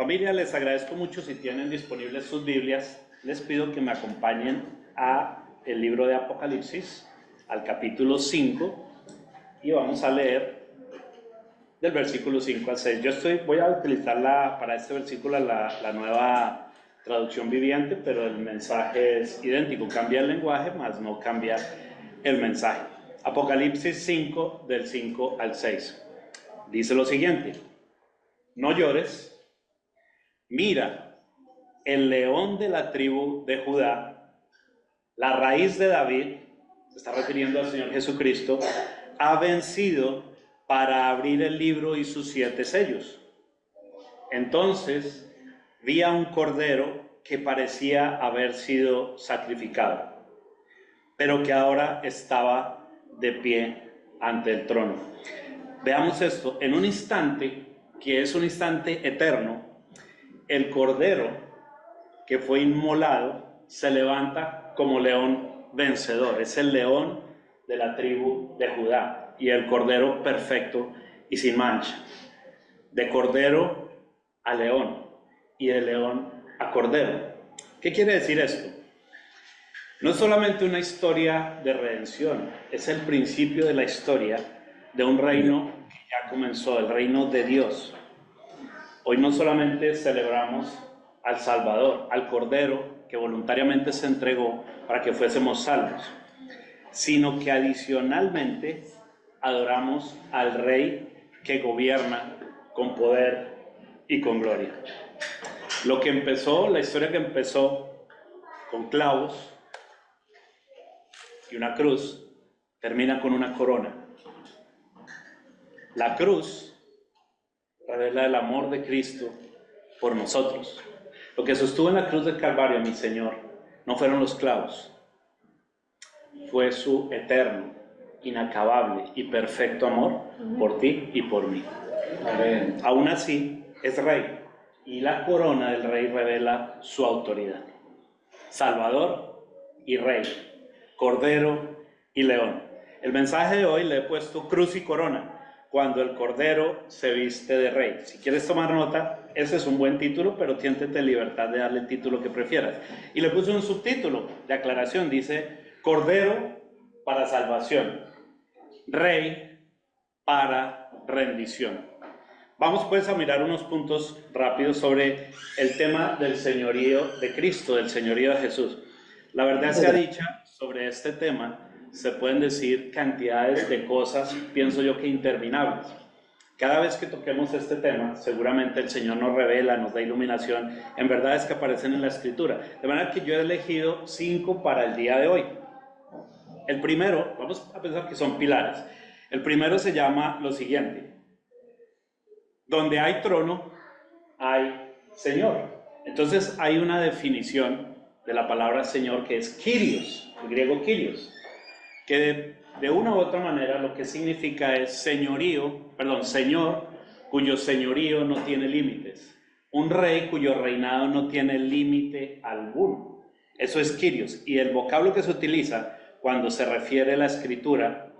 Familia, les agradezco mucho. Si tienen disponibles sus Biblias, les pido que me acompañen a el libro de Apocalipsis, al capítulo 5, y vamos a leer del versículo 5 al 6. Voy a utilizar para este versículo la nueva traducción viviente, pero el mensaje es idéntico. Cambia el lenguaje, mas no cambia el mensaje. Apocalipsis 5, del 5 al 6. Dice lo siguiente: no llores. Mira, el león de la tribu de Judá, la raíz de David, se está refiriendo al Señor Jesucristo, ha vencido para abrir el libro y sus 7 sellos. Entonces vi a un cordero que parecía haber sido sacrificado, pero que ahora estaba de pie ante el trono. Veamos esto. En un instante, que es un instante eterno, el cordero que fue inmolado se levanta como león vencedor. Es el león de la tribu de Judá y el cordero perfecto y sin mancha. De cordero a león y de león a cordero. ¿Qué quiere decir esto? No es solamente una historia de redención, es el principio de la historia de un reino que ya comenzó, el reino de Dios. Hoy no solamente celebramos al Salvador, al Cordero que voluntariamente se entregó para que fuésemos salvos, sino que adicionalmente adoramos al Rey que gobierna con poder y con gloria. La historia que empezó con clavos y una cruz, termina con una corona. La cruz revela el amor de Cristo por nosotros. Lo que sostuvo en la cruz del Calvario, mi Señor, no fueron los clavos, fue su eterno, inacabable y perfecto amor por ti y por mí. Amén. Aún así, es Rey, y la corona del Rey revela su autoridad. Salvador y Rey, Cordero y León. El mensaje de hoy le he puesto cruz y corona, cuando el Cordero se viste de Rey. Si quieres tomar nota, ese es un buen título, pero siéntete en libertad de darle el título que prefieras. Y le puse un subtítulo de aclaración, dice: Cordero para salvación, Rey para rendición. Vamos pues a mirar unos puntos rápidos sobre el tema del señorío de Cristo, del señorío de Jesús. La verdad sea dicha, sobre este tema se pueden decir cantidades de cosas, pienso yo que interminables. Cada vez que toquemos este tema, seguramente el Señor nos revela, nos da iluminación en verdades que aparecen en la Escritura. De manera que yo he elegido 5 para el día de hoy. El primero, vamos a pensar que son pilares. El primero se llama lo siguiente: donde hay trono, hay Señor. Entonces hay una definición de la palabra Señor que es Kyrios, el griego Kyrios, que de una u otra manera lo que significa es Señor cuyo señorío no tiene límites, un rey cuyo reinado no tiene límite alguno. Eso es Kyrios, y el vocablo que se utiliza cuando se refiere la Escritura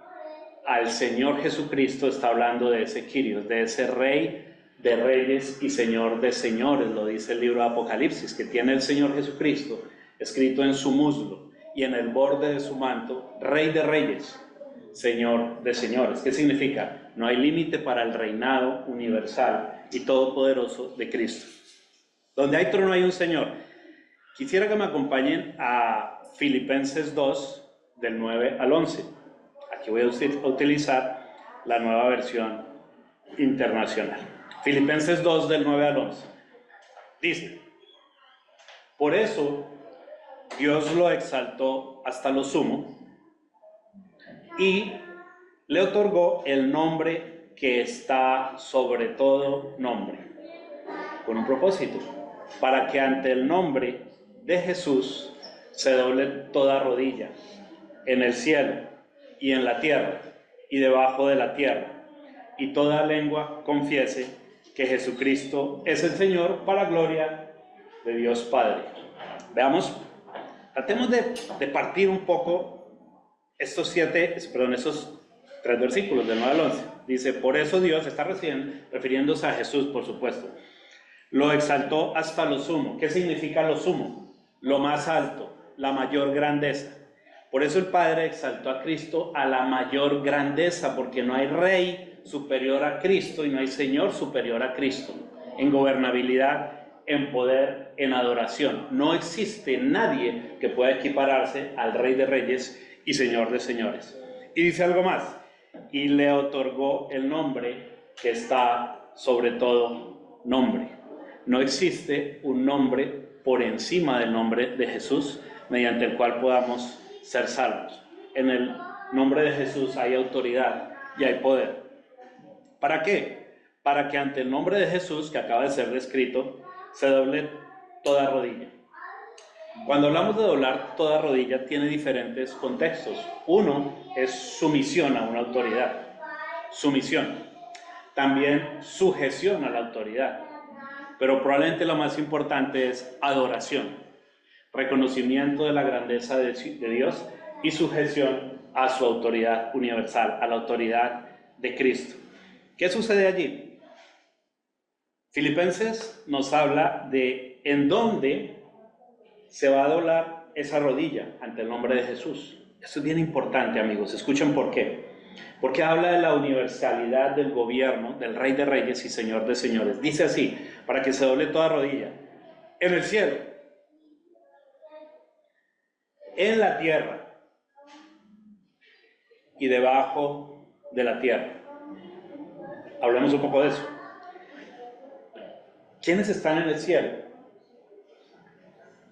al Señor Jesucristo está hablando de ese Kyrios, de ese Rey de reyes y Señor de señores. Lo dice el libro de Apocalipsis, que tiene el Señor Jesucristo escrito en su muslo y en el borde de su manto: Rey de reyes, Señor de señores. ¿Qué significa? No hay límite para el reinado universal y todopoderoso de Cristo. Donde hay trono hay un Señor. Quisiera que me acompañen a Filipenses 2, del 9 al 11. Aquí voy a utilizar la nueva versión internacional. Filipenses 2, del 9 al 11. Dice: por eso Dios lo exaltó hasta lo sumo y le otorgó el nombre que está sobre todo nombre, con un propósito: para que ante el nombre de Jesús se doble toda rodilla, en el cielo y en la tierra y debajo de la tierra, y toda lengua confiese que Jesucristo es el Señor, para gloria de Dios Padre. Veamos, tratemos de partir un poco esos 3 versículos del 9 al 11. Dice: por eso Dios, está refiriéndose a Jesús, por supuesto, Lo exaltó hasta lo sumo. ¿Qué significa lo sumo? Lo más alto, la mayor grandeza. Por eso el Padre exaltó a Cristo a la mayor grandeza, porque no hay rey superior a Cristo y no hay Señor superior a Cristo. En gobernabilidad, en poder, en adoración. No existe nadie que pueda equipararse al Rey de Reyes y Señor de Señores. Y dice algo más. Y le otorgó el nombre que está sobre todo nombre. No existe un nombre por encima del nombre de Jesús mediante el cual podamos ser salvos. En el nombre de Jesús hay autoridad y hay poder. ¿Para qué? Para que ante el nombre de Jesús, que acaba de ser descrito, se doble toda rodilla. Cuando hablamos de doblar toda rodilla, tiene diferentes contextos. Uno es sumisión a una autoridad, sumisión. También sujeción a la autoridad. Pero probablemente lo más importante es adoración, reconocimiento de la grandeza de Dios y sujeción a su autoridad universal, a la autoridad de Cristo. ¿Qué sucede allí? Filipenses nos habla de en dónde se va a doblar esa rodilla ante el nombre de Jesús. Esto es bien importante, amigos. Escuchen por qué. Porque habla de la universalidad del gobierno del Rey de Reyes y Señor de Señores. Dice así, para que se doble toda rodilla. En el cielo, en la tierra y debajo de la tierra. Hablemos un poco de eso. ¿Quiénes están en el cielo?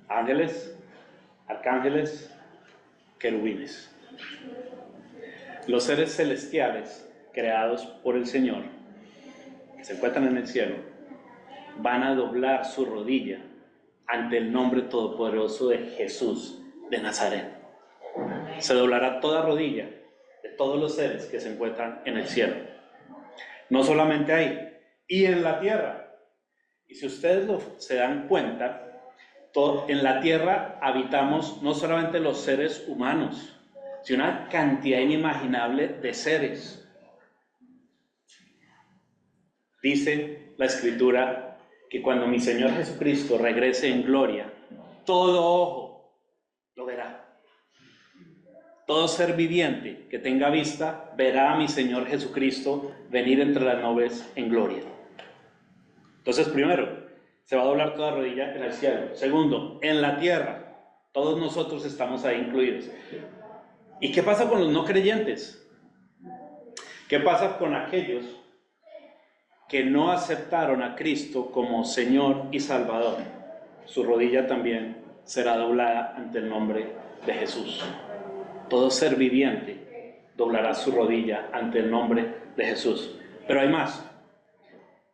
Ángeles, arcángeles, querubines. Los seres celestiales creados por el Señor, que se encuentran en el cielo, van a doblar su rodilla ante el nombre todopoderoso de Jesús de Nazaret. Se doblará toda rodilla de todos los seres que se encuentran en el cielo. No solamente ahí, y en la tierra. Y si ustedes se dan cuenta, en la tierra habitamos no solamente los seres humanos, sino una cantidad inimaginable de seres. Dice la Escritura que cuando mi Señor Jesucristo regrese en gloria, todo ojo lo verá. Todo ser viviente que tenga vista verá a mi Señor Jesucristo venir entre las nubes en gloria. Entonces, primero, se va a doblar toda rodilla en el cielo. Segundo, en la tierra, todos nosotros estamos ahí incluidos. ¿Y qué pasa con los no creyentes? ¿Qué pasa con aquellos que no aceptaron a Cristo como Señor y Salvador? Su rodilla también será doblada ante el nombre de Jesús. Todo ser viviente doblará su rodilla ante el nombre de Jesús. Pero hay más.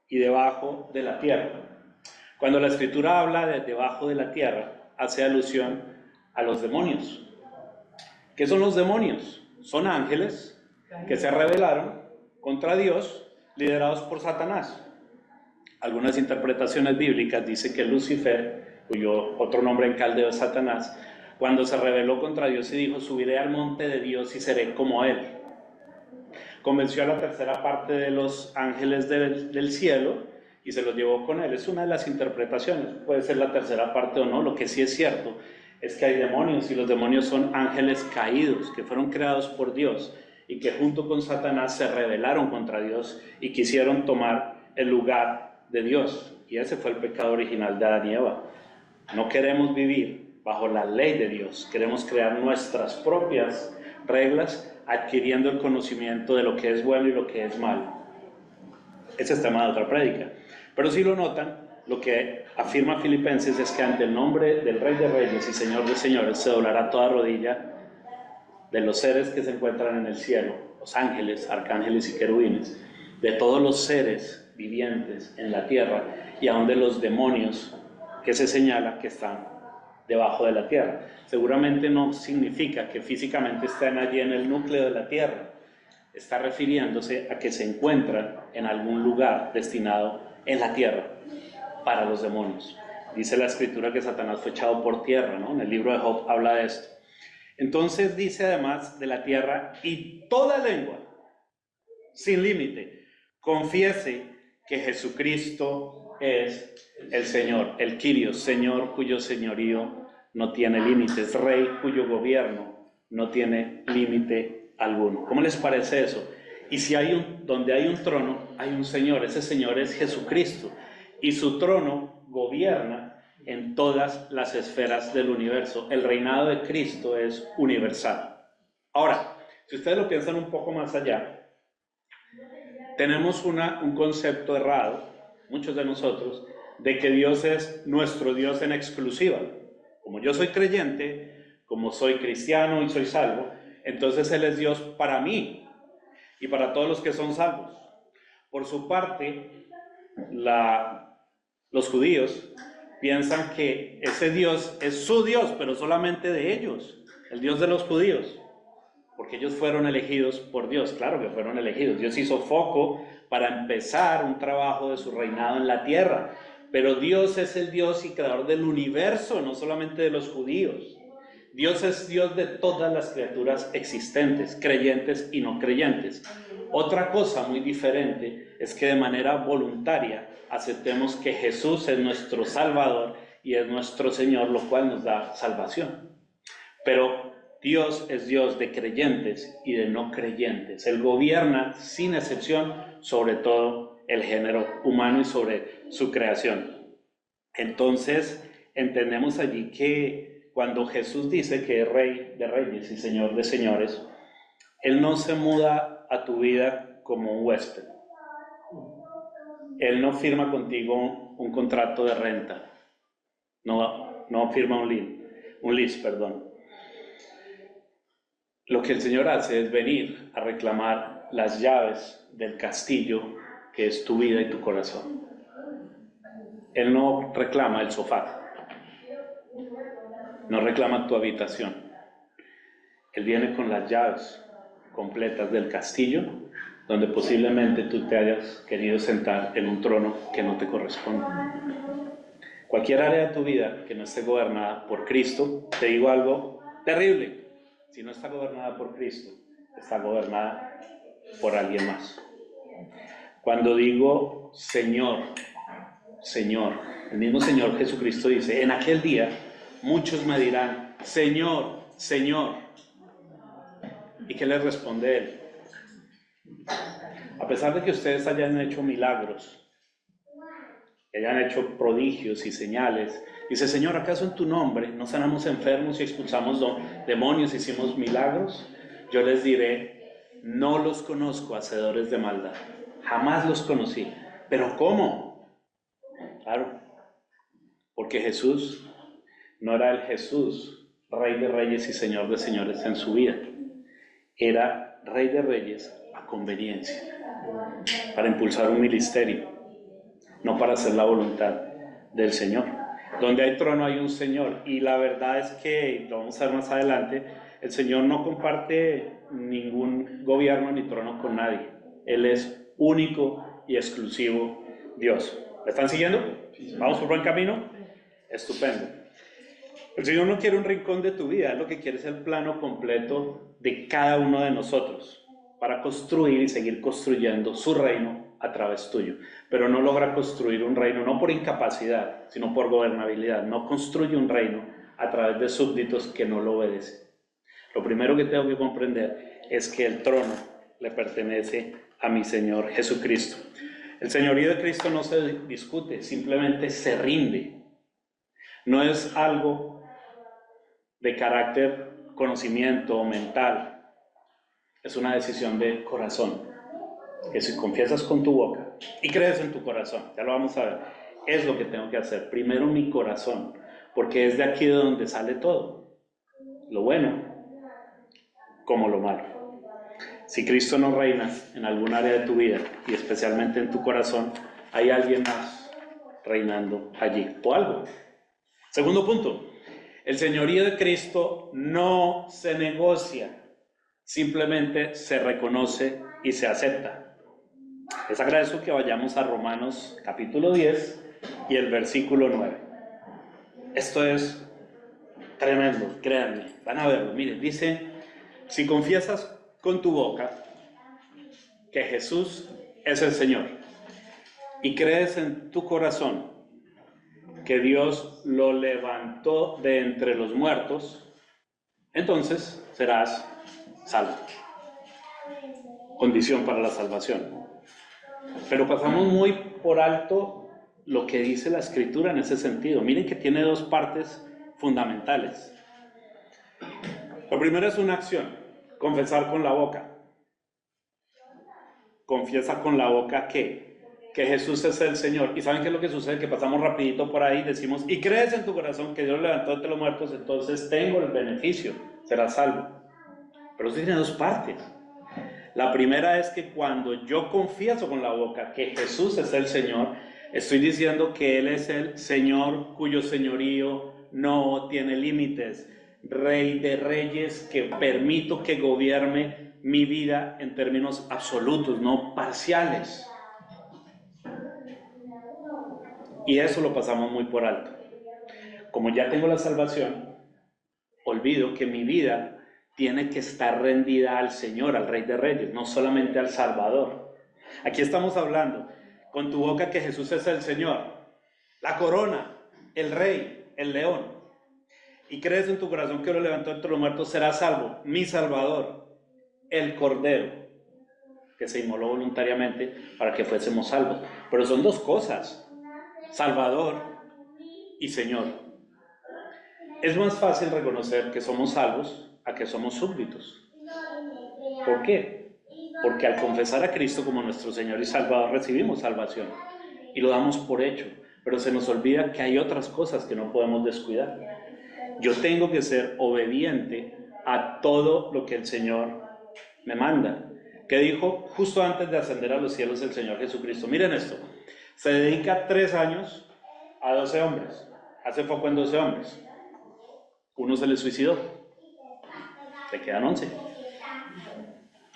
Y debajo de la tierra. Cuando la Escritura habla de debajo de la tierra, hace alusión a los demonios. ¿Qué son los demonios? Son ángeles que se rebelaron contra Dios, liderados por Satanás. Algunas interpretaciones bíblicas dicen que Lucifer, cuyo otro nombre en caldeo es Satanás, cuando se rebeló contra Dios y dijo, subiré al monte de Dios y seré como él, convenció a la tercera parte de los ángeles del cielo y se los llevó con él. Es una de las interpretaciones, puede ser la tercera parte o no. Lo que sí es cierto es que hay demonios, y los demonios son ángeles caídos que fueron creados por Dios y que junto con Satanás se rebelaron contra Dios y quisieron tomar el lugar de Dios. Y ese fue el pecado original de Adán y Eva. No queremos vivir bajo la ley de Dios, queremos crear nuestras propias reglas, adquiriendo el conocimiento de lo que es bueno y lo que es malo. Ese es tema de otra prédica. Pero si lo notan, lo que afirma Filipenses es que ante el nombre del Rey de Reyes y Señor de Señores se doblará toda rodilla de los seres que se encuentran en el cielo, los ángeles, arcángeles y querubines, de todos los seres vivientes en la tierra y aún de los demonios que se señala que están debajo de la tierra. Seguramente no significa que físicamente estén allí en el núcleo de la tierra. Está refiriéndose a que se encuentran en algún lugar destinado en la tierra para los demonios. Dice la Escritura que Satanás fue echado por tierra, ¿no? En el libro de Job habla de esto. Entonces dice además de la tierra, y toda lengua, sin límite, confiese que Jesucristo es el Señor, el Kyrios, Señor cuyo señorío no tiene límites, Rey cuyo gobierno no tiene límite alguno. ¿Cómo les parece eso? Y si donde hay un trono, hay un Señor. Ese Señor es Jesucristo. Y su trono gobierna en todas las esferas del universo. El reinado de Cristo es universal. Ahora, si ustedes lo piensan un poco más allá, tenemos un concepto errado, muchos de nosotros, de que Dios es nuestro Dios en exclusiva. Como yo soy creyente, como soy cristiano y soy salvo, entonces Él es Dios para mí y para todos los que son salvos. Por su parte, los judíos piensan que ese Dios es su Dios, pero solamente de ellos, el Dios de los judíos, porque ellos fueron elegidos por Dios. Claro que fueron elegidos. Dios hizo foco para empezar un trabajo de su reinado en la tierra, pero Dios es el Dios y creador del universo, no solamente de los judíos. Dios es Dios de todas las criaturas existentes, creyentes y no creyentes. Otra cosa muy diferente es que de manera voluntaria aceptemos que Jesús es nuestro Salvador y es nuestro Señor, lo cual nos da salvación. Pero Dios es Dios de creyentes y de no creyentes. Él gobierna sin excepción sobre todo el género humano y sobre su creación. Entonces entendemos allí que cuando Jesús dice que es Rey de reyes y Señor de señores, Él no se muda a tu vida como un huésped. Él no firma contigo un contrato de renta. No firma un lease, perdón. Lo que el Señor hace es venir a reclamar las llaves del castillo que es tu vida y tu corazón. Él no reclama el sofá, no reclama tu habitación. Él viene con las llaves completas del castillo, donde posiblemente tú te hayas querido sentar en un trono que no te corresponde. Cualquier área de tu vida que no esté gobernada por Cristo, te digo algo terrible: si no está gobernada por Cristo, está gobernada por alguien más. Cuando digo Señor, Señor, el mismo Señor Jesucristo dice: en aquel día muchos me dirán, Señor, Señor. ¿Y qué les responde Él? A pesar de que ustedes hayan hecho milagros, que hayan hecho prodigios y señales, dice: Señor, ¿acaso en tu nombre no sanamos enfermos y expulsamos demonios y hicimos milagros? Yo les diré: no los conozco, hacedores de maldad. Jamás los conocí. ¿Pero cómo? Claro, porque Jesús no era el Jesús, Rey de reyes y Señor de señores en su vida. Era Rey de reyes a conveniencia, para impulsar un ministerio, no para hacer la voluntad del Señor. Donde hay trono hay un Señor, y la verdad es que, lo vamos a ver más adelante, el Señor no comparte ningún gobierno ni trono con nadie. Él es único y exclusivo Dios. ¿Me están siguiendo? ¿Vamos por buen camino? Estupendo. El Señor no quiere un rincón de tu vida, lo que quiere es el plano completo de cada uno de nosotros para construir y seguir construyendo su reino a través tuyo. Pero no logra construir un reino, no por incapacidad, sino por gobernabilidad. No construye un reino a través de súbditos que no lo obedecen. Lo primero que tengo que comprender es que el trono le pertenece a mi Señor Jesucristo. El señorío de Cristo no se discute, simplemente se rinde. No es algo de carácter, conocimiento o mental. Es una decisión de corazón, que si confiesas con tu boca y crees en tu corazón, ya lo vamos a ver, es lo que tengo que hacer. Primero mi corazón, porque es de aquí de donde sale todo, lo bueno como lo malo. Si Cristo no reina en algún área de tu vida y especialmente en tu corazón, hay alguien más reinando allí o algo. Segundo punto: el señorío de Cristo no se negocia, simplemente se reconoce y se acepta. Les agradezco que vayamos a Romanos capítulo 10 y el versículo 9. Esto es tremendo, créanme, van a verlo. Miren, dice: si confiesas con tu boca que Jesús es el Señor y crees en tu corazón que Dios lo levantó de entre los muertos, entonces serás salvo. Condición para la salvación. Pero pasamos muy por alto lo que dice la Escritura en ese sentido. Miren que tiene dos partes fundamentales. Lo primero es una acción, confesar con la boca. Confiesa con la boca que Jesús es el Señor. ¿Y saben qué es lo que sucede? Que pasamos rapidito por ahí, decimos, y crees en tu corazón que Dios levantó entre los muertos, entonces tengo el beneficio, serás salvo. Pero eso tiene dos partes. La primera es que cuando yo confieso con la boca que Jesús es el Señor, estoy diciendo que Él es el Señor cuyo señorío no tiene límites, Rey de reyes que permito que gobierne mi vida en términos absolutos, no parciales. Y eso lo pasamos muy por alto. Como ya tengo la salvación, olvido que mi vida tiene que estar rendida al Señor, al Rey de Reyes, no solamente al Salvador. Aquí estamos hablando con tu boca que Jesús es el Señor, la corona, el Rey, el León. Y crees en tu corazón que lo levantó entre los muertos, serás salvo, mi Salvador, el Cordero, que se inmoló voluntariamente para que fuésemos salvos. Pero son dos cosas, Salvador y Señor. Es más fácil reconocer que somos salvos a que somos súbditos. ¿Por qué? Porque al confesar a Cristo como nuestro Señor y Salvador recibimos salvación y lo damos por hecho, pero se nos olvida que hay otras cosas que no podemos descuidar. Yo tengo que ser obediente a todo lo que el Señor me manda. Que dijo justo antes de ascender a los cielos el Señor Jesucristo. Miren esto, se dedica 3 años a 12 hombres, hace foco en 12 hombres. Uno se le suicidó, le quedan 11,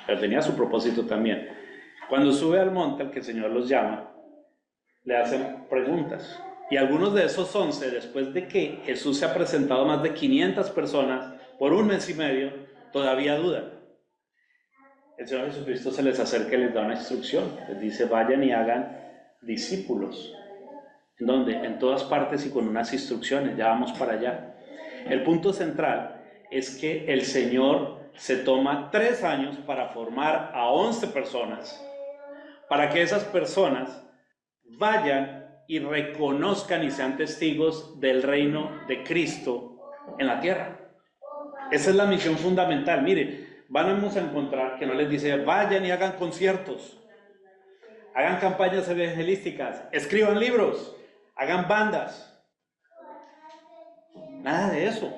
pero tenía su propósito también. Cuando sube al monte al que el Señor los llama, le hacen preguntas. Y algunos de esos 11, después de que Jesús se ha presentado a más de 500 personas por 1 mes y medio, todavía dudan. El Señor Jesucristo se les acerca y les da una instrucción. Les dice, vayan y hagan discípulos. ¿En dónde? En todas partes y con unas instrucciones. Ya vamos para allá. El punto central es que el Señor se toma 3 años para formar a 11 personas, para que esas personas vayan y reconozcan y sean testigos del reino de Cristo en la tierra. Esa es la misión fundamental. Mire, vamos a encontrar que no les dice vayan y hagan conciertos, hagan campañas evangelísticas, escriban libros, hagan bandas. Nada de eso.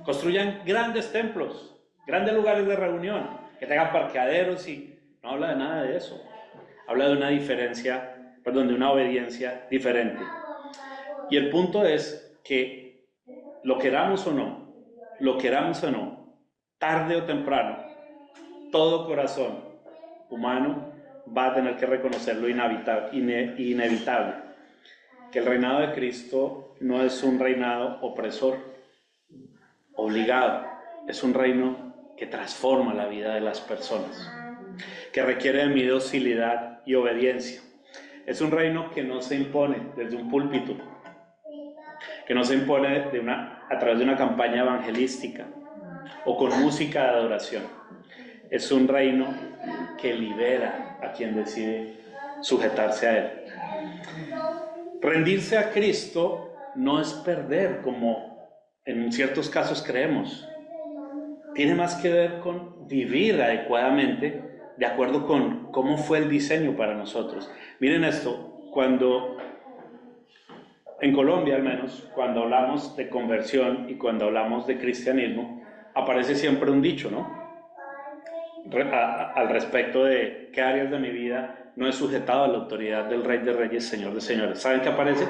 Construyan grandes templos, grandes lugares de reunión, que tengan parqueaderos y no habla de nada de eso. Habla de una diferencia, de una obediencia diferente. Y el punto es que lo queramos o no, tarde o temprano, todo corazón humano va a tener que reconocer lo inevitable, que el reinado de Cristo no es un reinado opresor, obligado, es un reino que transforma la vida de las personas, que requiere de mi docilidad y obediencia. Es un reino que no se impone desde un púlpito, que no se impone a través de una campaña evangelística o con música de adoración. Es un reino que libera a quien decide sujetarse a él. Rendirse a Cristo no es perder, como en ciertos casos creemos. Tiene más que ver con vivir adecuadamente de acuerdo con cómo fue el diseño para nosotros. Miren esto, cuando en Colombia al menos, cuando hablamos de conversión y cuando hablamos de cristianismo, aparece siempre un dicho, ¿no? Al respecto de qué áreas de mi vida no he sujetado a la autoridad del Rey de Reyes, Señor de Señores. ¿Saben qué aparece?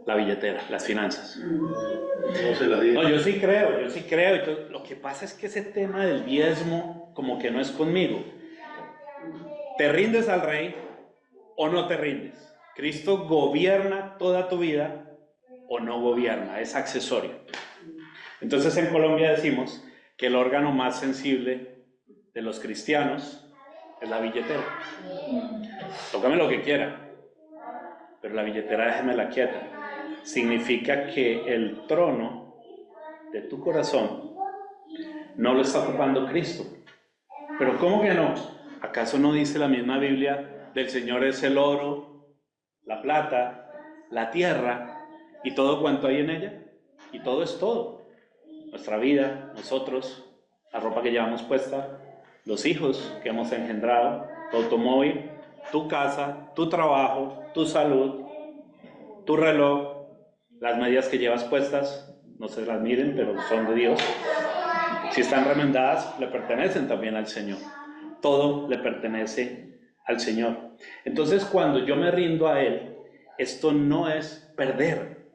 La billetera, las finanzas. No, yo sí creo. Entonces, lo que pasa es que ese tema del diezmo como que no es conmigo. ¿Te rindes al Rey o no te rindes? ¿Cristo gobierna toda tu vida o no gobierna? Es accesorio. Entonces en Colombia decimos que el órgano más sensible de los cristianos es la billetera. Tócame lo que quiera. pero la billetera déjemela quieta. Significa que el trono de tu corazón no lo está ocupando Cristo. Pero ¿cómo que no? ¿Acaso no dice la misma Biblia, del Señor es el oro, la plata, la tierra y todo cuanto hay en ella? Y todo es todo. Nuestra vida, nosotros, la ropa que llevamos puesta, los hijos que hemos engendrado, tu automóvil, tu casa, tu trabajo, tu salud, tu reloj, las medias que llevas puestas, no se las miren, pero son de Dios. Si están remendadas, le pertenecen también al Señor. Todo le pertenece al Señor. Entonces, cuando yo me rindo a Él, esto no es perder,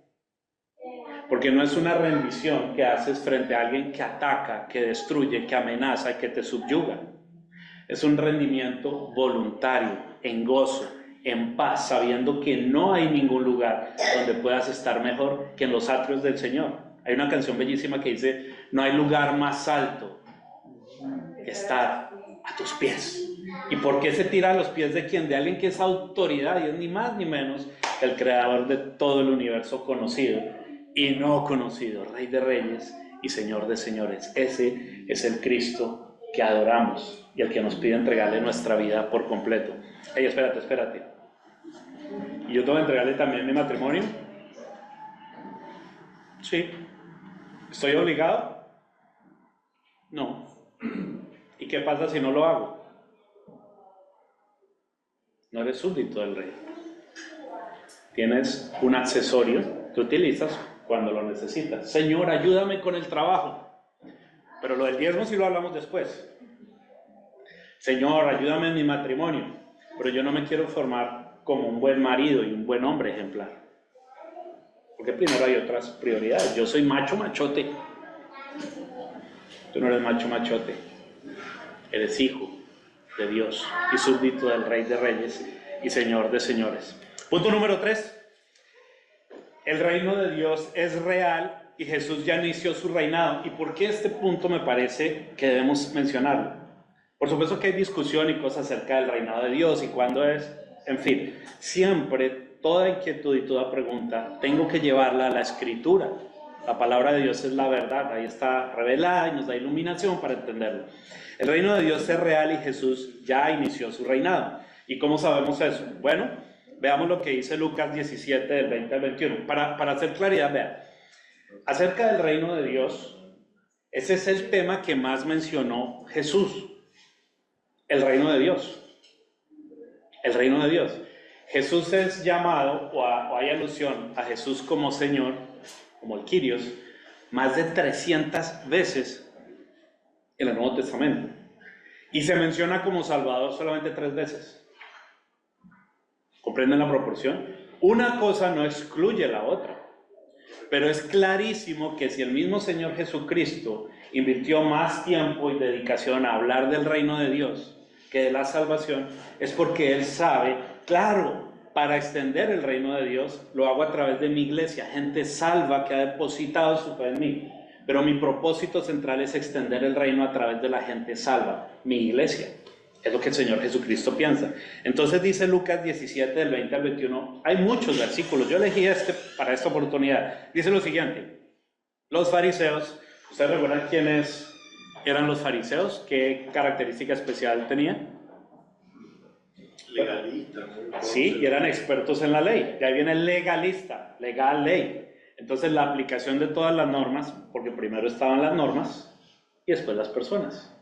porque no es una rendición que haces frente a alguien que ataca, que destruye, que amenaza, que te subyuga. Es un rendimiento voluntario, en gozo, en paz, sabiendo que no hay ningún lugar donde puedas estar mejor que en los atrios del Señor. Hay una canción bellísima que dice, no hay lugar más alto que estar a tus pies. ¿Y por qué se tira a los pies de quién? De alguien que es autoridad y es ni más ni menos que el creador de todo el universo conocido y no conocido, Rey de Reyes y Señor de Señores. Ese es el Cristo que adoramos y el que nos pide entregarle nuestra vida por completo. Ey, espérate. ¿Y yo tengo que entregarle también mi matrimonio? Sí. ¿Estoy obligado? No. ¿Y qué pasa si no lo hago? No eres súbdito del rey. Tienes un accesorio que utilizas cuando lo necesitas. Señor, ayúdame con el trabajo. Pero lo del diezmo sí lo hablamos después. Señor, ayúdame en mi matrimonio. Pero yo no me quiero formar como un buen marido y un buen hombre ejemplar. Porque primero hay otras prioridades. Yo soy machote. Tú no eres machote. Eres hijo de Dios y súbdito del Rey de Reyes y Señor de Señores. Punto número 3. El reino de Dios es real y Jesús ya inició su reinado. ¿Y por qué este punto me parece que debemos mencionarlo? Por supuesto que hay discusión y cosas acerca del reinado de Dios y cuándo es. En fin, siempre toda inquietud y toda pregunta tengo que llevarla a la Escritura. La palabra de Dios es la verdad, ahí está revelada y nos da iluminación para entenderlo. El reino de Dios es real y Jesús ya inició su reinado. ¿Y cómo sabemos eso? Bueno, veamos lo que dice Lucas 17, del 20 al 21. Para hacer claridad, vean, acerca del reino de Dios, ese es el tema que más mencionó Jesús. El reino de Dios. El reino de Dios. Jesús es llamado, o hay alusión a Jesús como Señor, como el Kyrios, más de 300 veces en el Nuevo Testamento. Y se menciona como Salvador solamente 3 veces. ¿Comprenden la proporción? Una cosa no excluye la otra. Pero es clarísimo que si el mismo Señor Jesucristo invirtió más tiempo y dedicación a hablar del reino de Dios que de la salvación, es porque Él sabe, claro, para extender el reino de Dios lo hago a través de mi iglesia, gente salva que ha depositado su fe en mí. Pero mi propósito central es extender el reino a través de la gente salva, mi iglesia. Es lo que el Señor Jesucristo piensa. Entonces dice Lucas 17, del 20 al 21, hay muchos versículos, yo elegí para esta oportunidad. Dice lo siguiente, los fariseos, ¿ustedes recuerdan quiénes eran los fariseos? ¿Qué característica especial tenían? Legalistas. Sí, y eran expertos en la ley. De ahí viene el legalista, legal, ley. Entonces la aplicación de todas las normas, porque primero estaban las normas y después las personas.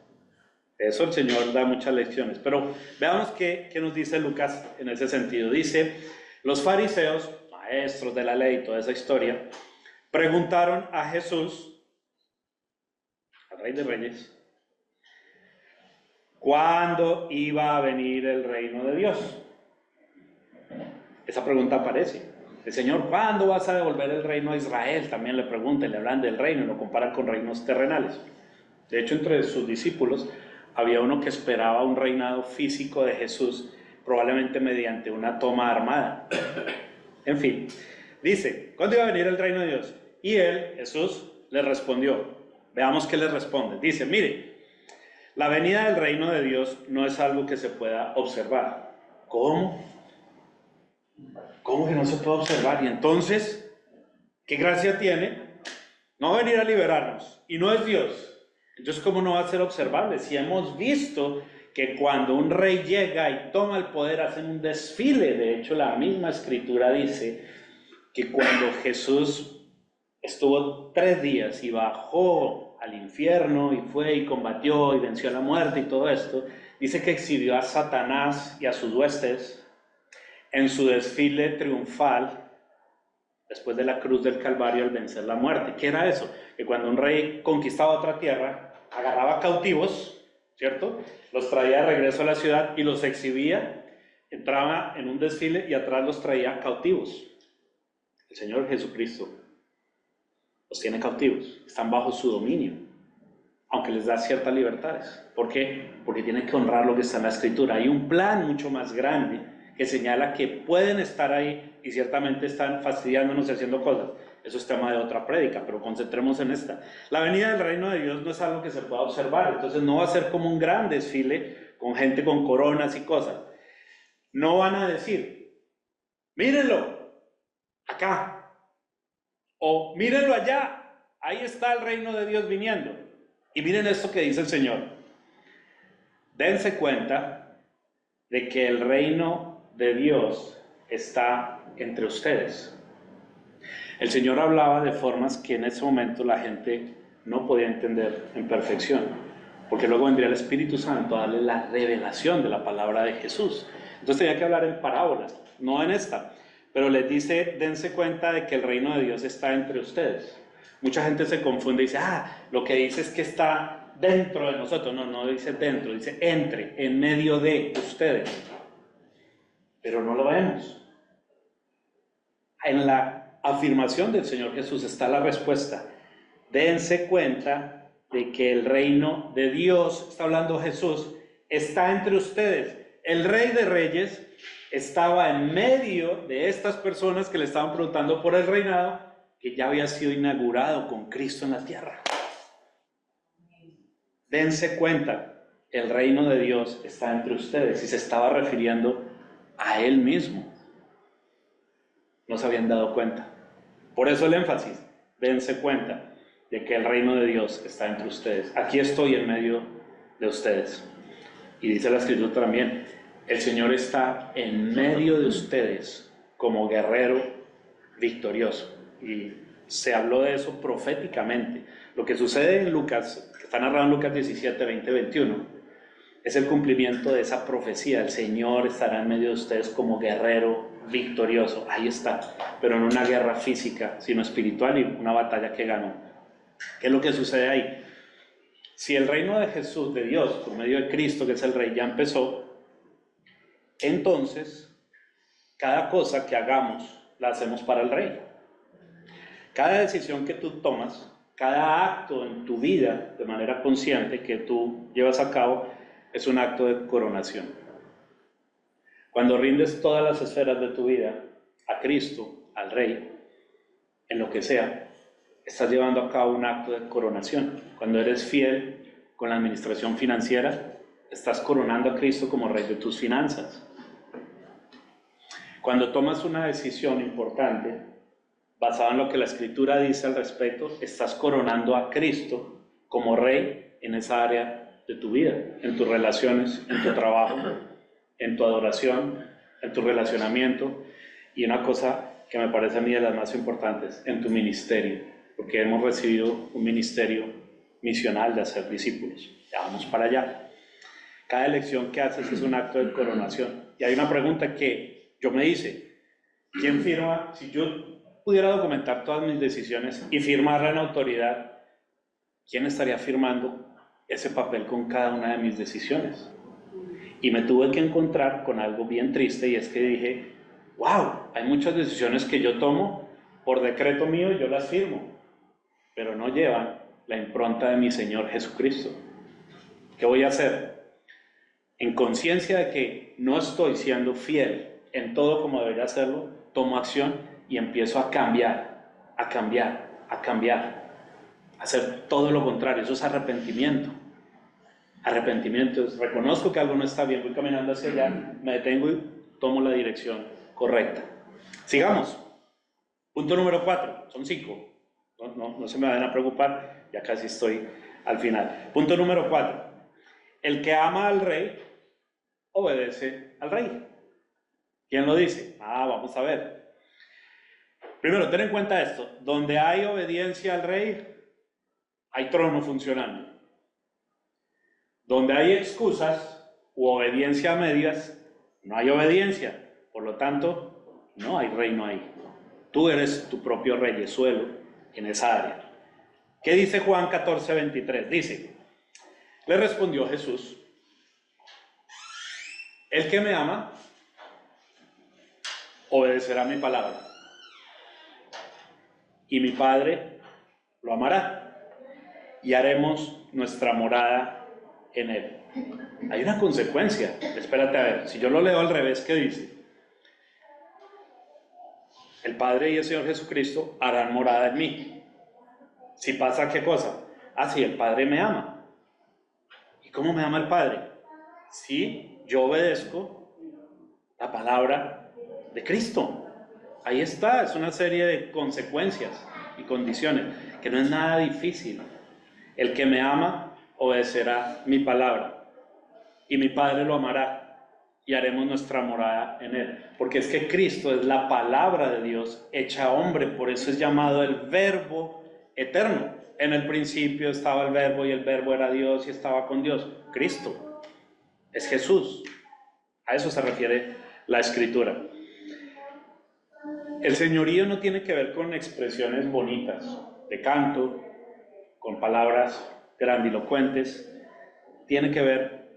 Eso el Señor da muchas lecciones. Pero veamos qué nos dice Lucas en ese sentido. Dice, los fariseos, maestros de la ley, toda esa historia, preguntaron a Jesús, al Rey de Reyes, ¿cuándo iba a venir el reino de Dios? Esa pregunta aparece. El Señor, ¿cuándo vas a devolver el reino a Israel? También le preguntan, le hablan del reino y lo comparan con reinos terrenales. De hecho, entre sus discípulos había uno que esperaba un reinado físico de Jesús, probablemente mediante una toma armada. En fin, dice, ¿cuándo iba a venir el reino de Dios? Y él, Jesús, le respondió. Veamos qué le responde. Dice, mire, la venida del reino de Dios no es algo que se pueda observar. ¿Cómo? ¿Cómo que no se puede observar? Y entonces, ¿qué gracia tiene? No va a venir a liberarnos, y no es Dios. Entonces, ¿cómo no va a ser observable? Si hemos visto que cuando un rey llega y toma el poder, hacen un desfile. De hecho, la misma escritura dice que cuando Jesús estuvo 3 días y bajó al infierno y fue y combatió y venció a la muerte y todo esto, dice que exhibió a Satanás y a sus huestes en su desfile triunfal después de la cruz del Calvario al vencer la muerte. ¿Qué era eso? Que cuando un rey conquistaba otra tierra, agarraba cautivos, ¿cierto? Los traía de regreso a la ciudad y los exhibía, entraba en un desfile y atrás los traía cautivos. El Señor Jesucristo los tiene cautivos, están bajo su dominio, aunque les da ciertas libertades. ¿Por qué? Porque tienen que honrar lo que está en la Escritura. Hay un plan mucho más grande que señala que pueden estar ahí y ciertamente están fastidiándonos y haciendo cosas. Eso es tema de otra prédica, pero concentremos en esta. La venida del reino de Dios no es algo que se pueda observar, entonces no va a ser como un gran desfile con gente con coronas y cosas. No van a decir, mírenlo, acá, o mírenlo allá, ahí está el reino de Dios viniendo. Y miren esto que dice el Señor. Dense cuenta de que el reino de Dios está entre ustedes. El Señor hablaba de formas que en ese momento la gente no podía entender en perfección, porque luego vendría el Espíritu Santo a darle la revelación de la palabra de Jesús. Entonces tenía que hablar en parábolas, no en esta, pero les dice, dense cuenta de que el reino de Dios está entre ustedes. Mucha gente se confunde y dice, lo que dice es que está dentro de nosotros. No, no dice dentro, dice entre, en medio de ustedes. Pero no lo vemos. En la afirmación del Señor Jesús está la respuesta. Dense cuenta de que el reino de Dios, está hablando Jesús, está entre ustedes. El Rey de Reyes estaba en medio de estas personas que le estaban preguntando por el reinado que ya había sido inaugurado con Cristo en la tierra. Dense cuenta, el reino de Dios está entre ustedes, y se estaba refiriendo a Él mismo. No se habían dado cuenta. Por eso el énfasis, dense cuenta de que el reino de Dios está entre ustedes. Aquí estoy en medio de ustedes. Y dice la Escritura también, el Señor está en medio de ustedes como guerrero victorioso. Y se habló de eso proféticamente. Lo que sucede en Lucas, que está narrado en Lucas 17, 20, 21, es el cumplimiento de esa profecía. El Señor estará en medio de ustedes como guerrero victorioso. Ahí está, pero no una guerra física, sino espiritual y una batalla que ganó. ¿Qué es lo que sucede ahí? Si el reino de Jesús, de Dios, por medio de Cristo, que es el Rey, ya empezó, entonces cada cosa que hagamos la hacemos para el Rey. Cada decisión que tú tomas, cada acto en tu vida de manera consciente que tú llevas a cabo, es un acto de coronación. Cuando rindes todas las esferas de tu vida a Cristo, al Rey, en lo que sea, estás llevando a cabo un acto de coronación. Cuando eres fiel con la administración financiera, estás coronando a Cristo como Rey de tus finanzas. Cuando tomas una decisión importante, basada en lo que la Escritura dice al respecto, estás coronando a Cristo como Rey en esa área de tu vida, en tus relaciones, en tu trabajo, en tu adoración, en tu relacionamiento, y una cosa que me parece a mí de las más importantes, en tu ministerio, porque hemos recibido un ministerio misional de hacer discípulos. Ya vamos para allá. Cada elección que haces es un acto de coronación. Y hay una pregunta que yo me hice, ¿quién firma? Si yo pudiera documentar todas mis decisiones y firmarla en autoridad, ¿quién estaría firmando ese papel con cada una de mis decisiones? Y me tuve que encontrar con algo bien triste, y es que dije, wow, hay muchas decisiones que yo tomo por decreto mío y yo las firmo, pero no llevan la impronta de mi Señor Jesucristo. ¿Qué voy a hacer? En conciencia de que no estoy siendo fiel en todo como debería hacerlo, tomo acción y empiezo a cambiar, a hacer todo lo contrario. Eso es arrepentimiento. Arrepentimiento es, reconozco que algo no está bien, voy caminando hacia allá, me detengo y tomo la dirección correcta. Sigamos. Punto número 4, son 5. No se me vayan a preocupar, ya casi estoy al final. Punto número 4. El que ama al rey, obedece al rey. ¿Quién lo dice? Vamos a ver. Primero, ten en cuenta esto. Donde hay obediencia al rey, hay trono funcionando. Donde hay excusas u obediencia a medias, no hay obediencia. Por lo tanto, no hay reino ahí. Tú eres tu propio reyesuelo en esa área. ¿Qué dice Juan 14:23? Dice, le respondió Jesús, el que me ama, obedecerá mi palabra. Y mi Padre lo amará. Y haremos nuestra morada en él. Hay una consecuencia. Espérate a ver, si yo lo leo al revés, ¿qué dice? El Padre y el Señor Jesucristo harán morada en mí. Si pasa, ¿qué cosa? Sí, el Padre me ama. ¿Y cómo me ama el Padre? Si yo obedezco la palabra de Cristo. Ahí está, es una serie de consecuencias y condiciones, que no es nada difícil. El que me ama, obedecerá mi palabra. Y mi Padre lo amará. Y haremos nuestra morada en él. Porque es que Cristo es la palabra de Dios hecha hombre. Por eso es llamado el Verbo eterno. En el principio estaba el Verbo y el Verbo era Dios y estaba con Dios. Cristo es Jesús. A eso se refiere la Escritura. El señorío no tiene que ver con expresiones bonitas de canto, con palabras grandilocuentes. Tiene que ver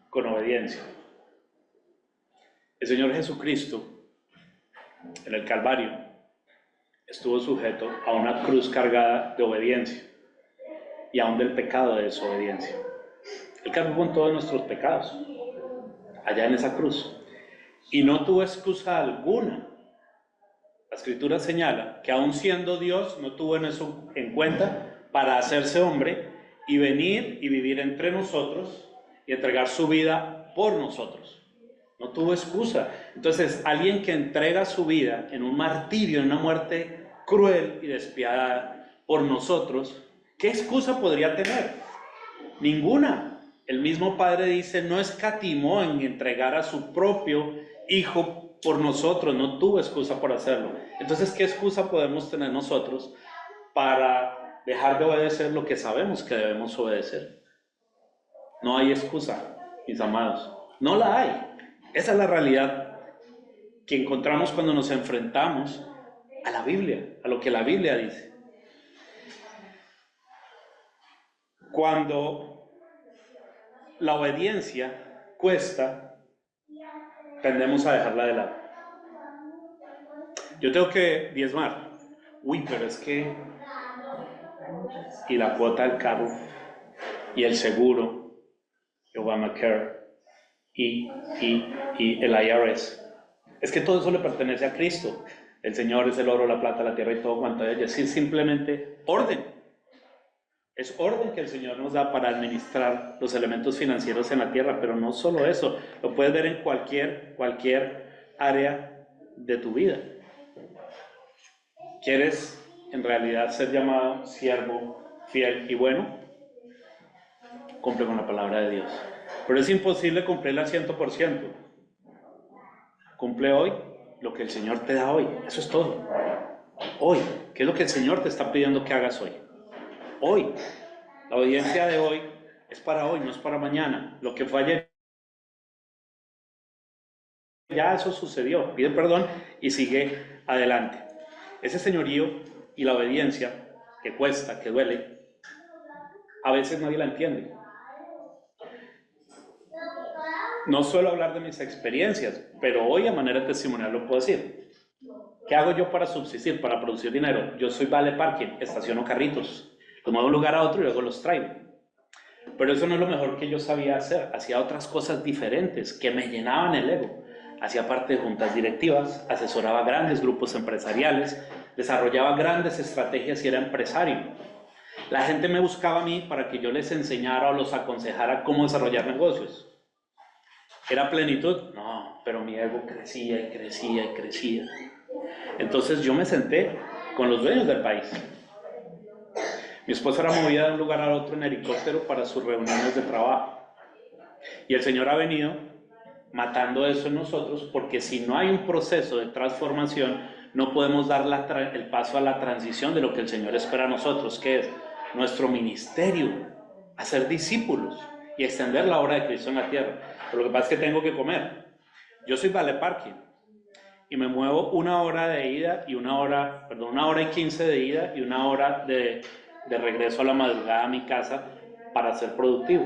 con obediencia. El Señor Jesucristo, en el Calvario, estuvo sujeto a una cruz cargada de obediencia y aún del pecado de desobediencia. Él cargó con todos nuestros pecados, allá en esa cruz, y no tuvo excusa alguna. La Escritura señala que aún siendo Dios, no tuvo eso en cuenta para hacerse hombre y venir y vivir entre nosotros y entregar su vida por nosotros. No tuvo excusa. Entonces, alguien que entrega su vida en un martirio, en una muerte cruel y despiadada por nosotros, ¿qué excusa podría tener? Ninguna. El mismo Padre dice, no escatimó en entregar a su propio Hijo por nosotros, no tuvo excusa por hacerlo. Entonces, ¿qué excusa podemos tener nosotros para dejar de obedecer lo que sabemos que debemos obedecer? No hay excusa, mis amados. No la hay. Esa es la realidad que encontramos cuando nos enfrentamos a la Biblia, a lo que la Biblia dice. Cuando la obediencia cuesta, tendemos a dejarla de lado. Yo tengo que diezmar. Pero es que... Y la cuota del carro, y el seguro, y Obamacare, y el IRS. Es que todo eso le pertenece a Cristo. El Señor es el oro, la plata, la tierra y todo cuanto hay. Es simplemente orden. Es orden que el Señor nos da para administrar los elementos financieros en la tierra, pero no solo eso. Lo puedes ver en cualquier área de tu vida. ¿Quieres en realidad ser llamado siervo fiel y bueno? Cumple con la palabra de Dios. Pero es imposible cumplirla al 100%. Cumple hoy lo que el Señor te da hoy. Eso es todo. Hoy. ¿Qué es lo que el Señor te está pidiendo que hagas hoy? Hoy. La obediencia de hoy es para hoy, no es para mañana. Lo que fue ayer, ya eso sucedió. Pide perdón y sigue adelante. Ese señorío y la obediencia, que cuesta, que duele, a veces nadie la entiende. No suelo hablar de mis experiencias, pero hoy a manera testimonial lo puedo decir. ¿Qué hago yo para subsistir, para producir dinero? Yo soy vale parking, estaciono carritos, los muevo de un lugar a otro y luego los traigo. Pero eso no es lo mejor que yo sabía hacer. Hacía otras cosas diferentes que me llenaban el ego. Hacía parte de juntas directivas, asesoraba grandes grupos empresariales, desarrollaba grandes estrategias y era empresario. La gente me buscaba a mí para que yo les enseñara o los aconsejara cómo desarrollar negocios. ¿Era plenitud? No, pero mi ego crecía y crecía y crecía. Entonces yo me senté con los dueños del país. Mi esposa era movida de un lugar al otro en helicóptero para sus reuniones de trabajo. Y el Señor ha venido matando eso en nosotros, porque si no hay un proceso de transformación, no podemos dar el paso a la transición de lo que el Señor espera a nosotros, que es nuestro ministerio, hacer discípulos y extender la obra de Cristo en la tierra. Pero lo que pasa es que tengo que comer. Yo soy valet parking y me muevo 1 hora de ida y 1 hora y 15 de ida y 1 hora de regreso a la madrugada a mi casa para ser productivo.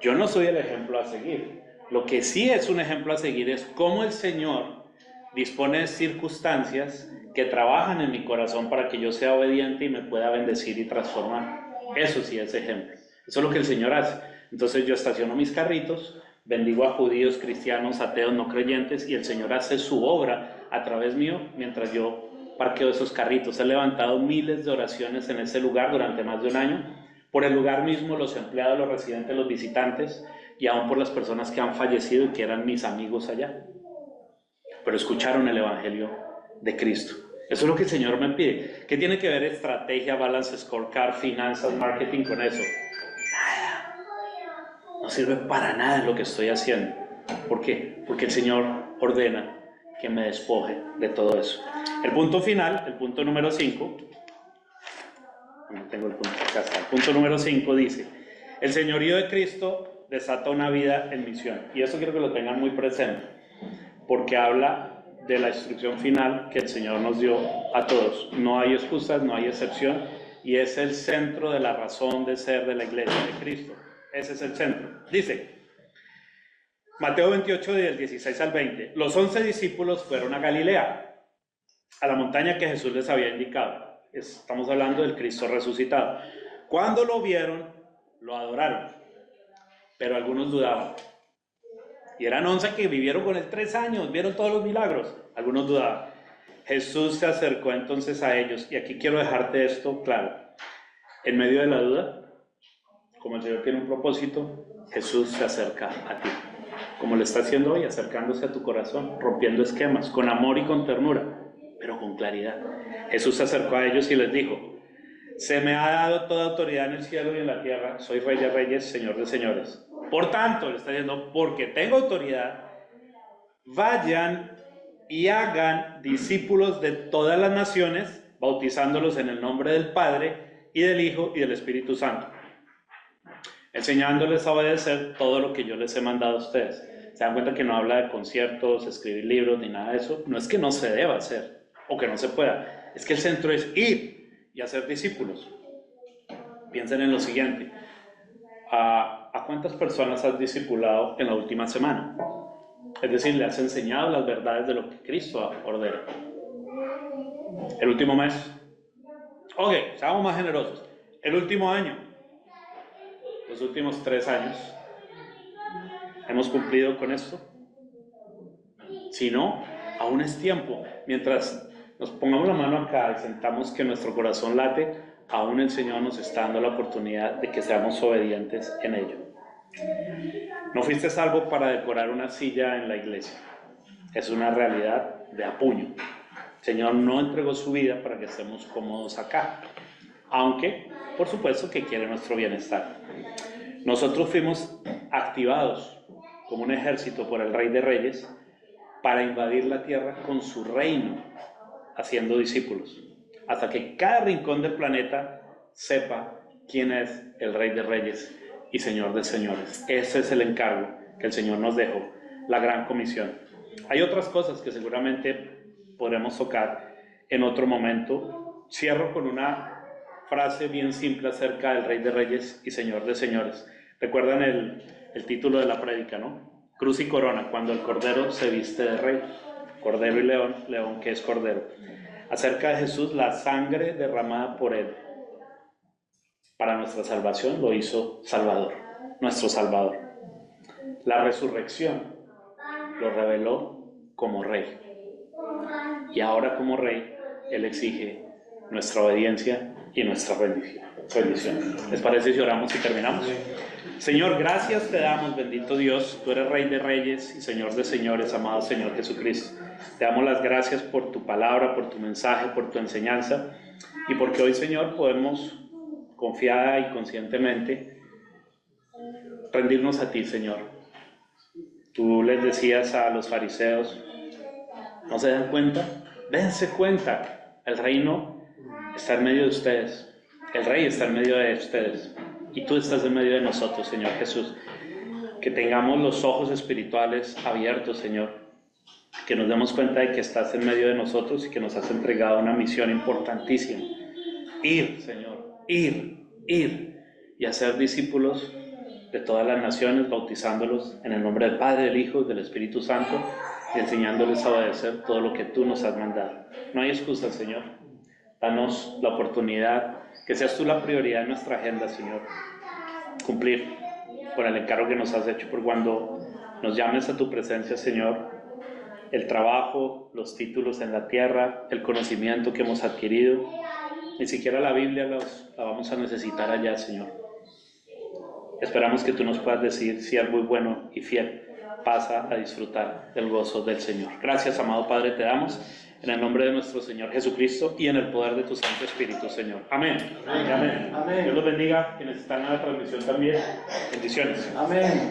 Yo no soy el ejemplo a seguir. Lo que sí es un ejemplo a seguir es cómo el Señor dispone de circunstancias que trabajan en mi corazón para que yo sea obediente y me pueda bendecir y transformar. Eso sí es ejemplo. Eso es lo que el Señor hace. Entonces yo estaciono mis carritos, bendigo a judíos, cristianos, ateos, no creyentes, y el Señor hace su obra a través mío mientras yo parqueo esos carritos. He levantado miles de oraciones en ese lugar durante más de un año, por el lugar mismo, los empleados, los residentes, los visitantes, y aún por las personas que han fallecido y que eran mis amigos allá, pero escucharon el Evangelio de Cristo. Eso es lo que el Señor me pide. ¿Qué tiene que ver estrategia, balance, scorecard, finanzas, marketing con eso? Nada. No sirve para nada lo que estoy haciendo. ¿Por qué? Porque el Señor ordena que me despoje de todo eso. El punto final, el punto número 5, no tengo el punto acá está. El punto número 5 dice: el señorío de Cristo desata una vida en misión. Y eso quiero que lo tengan muy presente, porque habla de la instrucción final que el Señor nos dio a todos. No hay excusas, no hay excepción, y es el centro de la razón de ser de la iglesia de Cristo. Ese es el centro. Dice Mateo 28, del 16 al 20: los 11 discípulos fueron a Galilea, a la montaña que Jesús les había indicado. Estamos hablando del Cristo resucitado. Cuando lo vieron, lo adoraron, pero algunos dudaban. Y eran 11 que vivieron con él 3 años, vieron todos los milagros. Algunos dudaban. Jesús se acercó entonces a ellos, y aquí quiero dejarte esto claro. En medio de la duda, como el Señor tiene un propósito, Jesús se acerca a ti, como lo está haciendo hoy, acercándose a tu corazón, rompiendo esquemas, con amor y con ternura, pero con claridad. Jesús se acercó a ellos y les dijo: se me ha dado toda autoridad en el cielo y en la tierra, soy Rey de Reyes, Señor de Señores. Por tanto, le está diciendo, porque tengo autoridad, vayan y hagan discípulos de todas las naciones, bautizándolos en el nombre del Padre y del Hijo y del Espíritu Santo, enseñándoles a obedecer todo lo que yo les he mandado a ustedes. Se dan cuenta que no habla de conciertos, escribir libros ni nada de eso. No es que no se deba hacer o que no se pueda, es que el centro es ir y hacer discípulos. Piensen en lo siguiente: ¿a cuántas personas has discipulado en la última semana? Es decir, le has enseñado las verdades de lo que Cristo ordena. El último mes. Ok, seamos más generosos. El último año. Los últimos 3 años. ¿Hemos cumplido con esto? Si no, aún es tiempo. Mientras nos pongamos la mano acá y sentamos que nuestro corazón late, aún el Señor nos está dando la oportunidad de que seamos obedientes en ello. No fuiste salvo para decorar una silla en la iglesia. Es una realidad de a puño. El Señor no entregó su vida para que estemos cómodos acá, aunque, por supuesto, que quiere nuestro bienestar. Nosotros fuimos activados como un ejército por el Rey de Reyes para invadir la tierra con su reino, haciendo discípulos, hasta que cada rincón del planeta sepa quién es el Rey de Reyes y Señor de Señores. Ese es el encargo que el Señor nos dejó, la gran comisión. Hay otras cosas que seguramente podremos tocar en otro momento. Cierro con una frase bien simple acerca del Rey de Reyes y Señor de Señores. ¿Recuerdan el título de la prédica, no? Cruz y corona, cuando el Cordero se viste de Rey. Cordero y león, león que es Cordero. Acerca de Jesús, la sangre derramada por Él para nuestra salvación lo hizo Salvador, nuestro Salvador. La resurrección lo reveló como Rey. Y ahora como Rey, Él exige nuestra obediencia y nuestra rendición. Bendiciones. ¿Les parece si oramos y terminamos? Señor, gracias te damos, bendito Dios. Tú eres Rey de Reyes y Señor de Señores, amado Señor Jesucristo. Te damos las gracias por tu palabra, por tu mensaje, por tu enseñanza y porque hoy, Señor, podemos confiada y conscientemente rendirnos a ti, Señor. Tú les decías a los fariseos, ¿no se dan cuenta? Dense cuenta, el reino está en medio de ustedes. El Rey está en medio de ustedes y tú estás en medio de nosotros, Señor Jesús. Que tengamos los ojos espirituales abiertos, Señor. Que nos demos cuenta de que estás en medio de nosotros y que nos has entregado una misión importantísima. Ir, Señor, ir y hacer discípulos de todas las naciones, bautizándolos en el nombre del Padre, del Hijo y del Espíritu Santo y enseñándoles a obedecer todo lo que tú nos has mandado. No hay excusa, Señor. Danos la oportunidad, que seas tú la prioridad en nuestra agenda, Señor. Cumplir con el encargo que nos has hecho, por cuando nos llames a tu presencia, Señor, el trabajo, los títulos en la tierra, el conocimiento que hemos adquirido, ni siquiera la Biblia la vamos a necesitar allá, Señor. Esperamos que tú nos puedas decir, siervo bueno y fiel, pasa a disfrutar del gozo del Señor. Gracias, amado Padre, te damos en el nombre de nuestro Señor Jesucristo y en el poder de tu Santo Espíritu, Señor. Amén. Amén. Amén. Dios los bendiga, quienes están en la transmisión también. Bendiciones. Amén.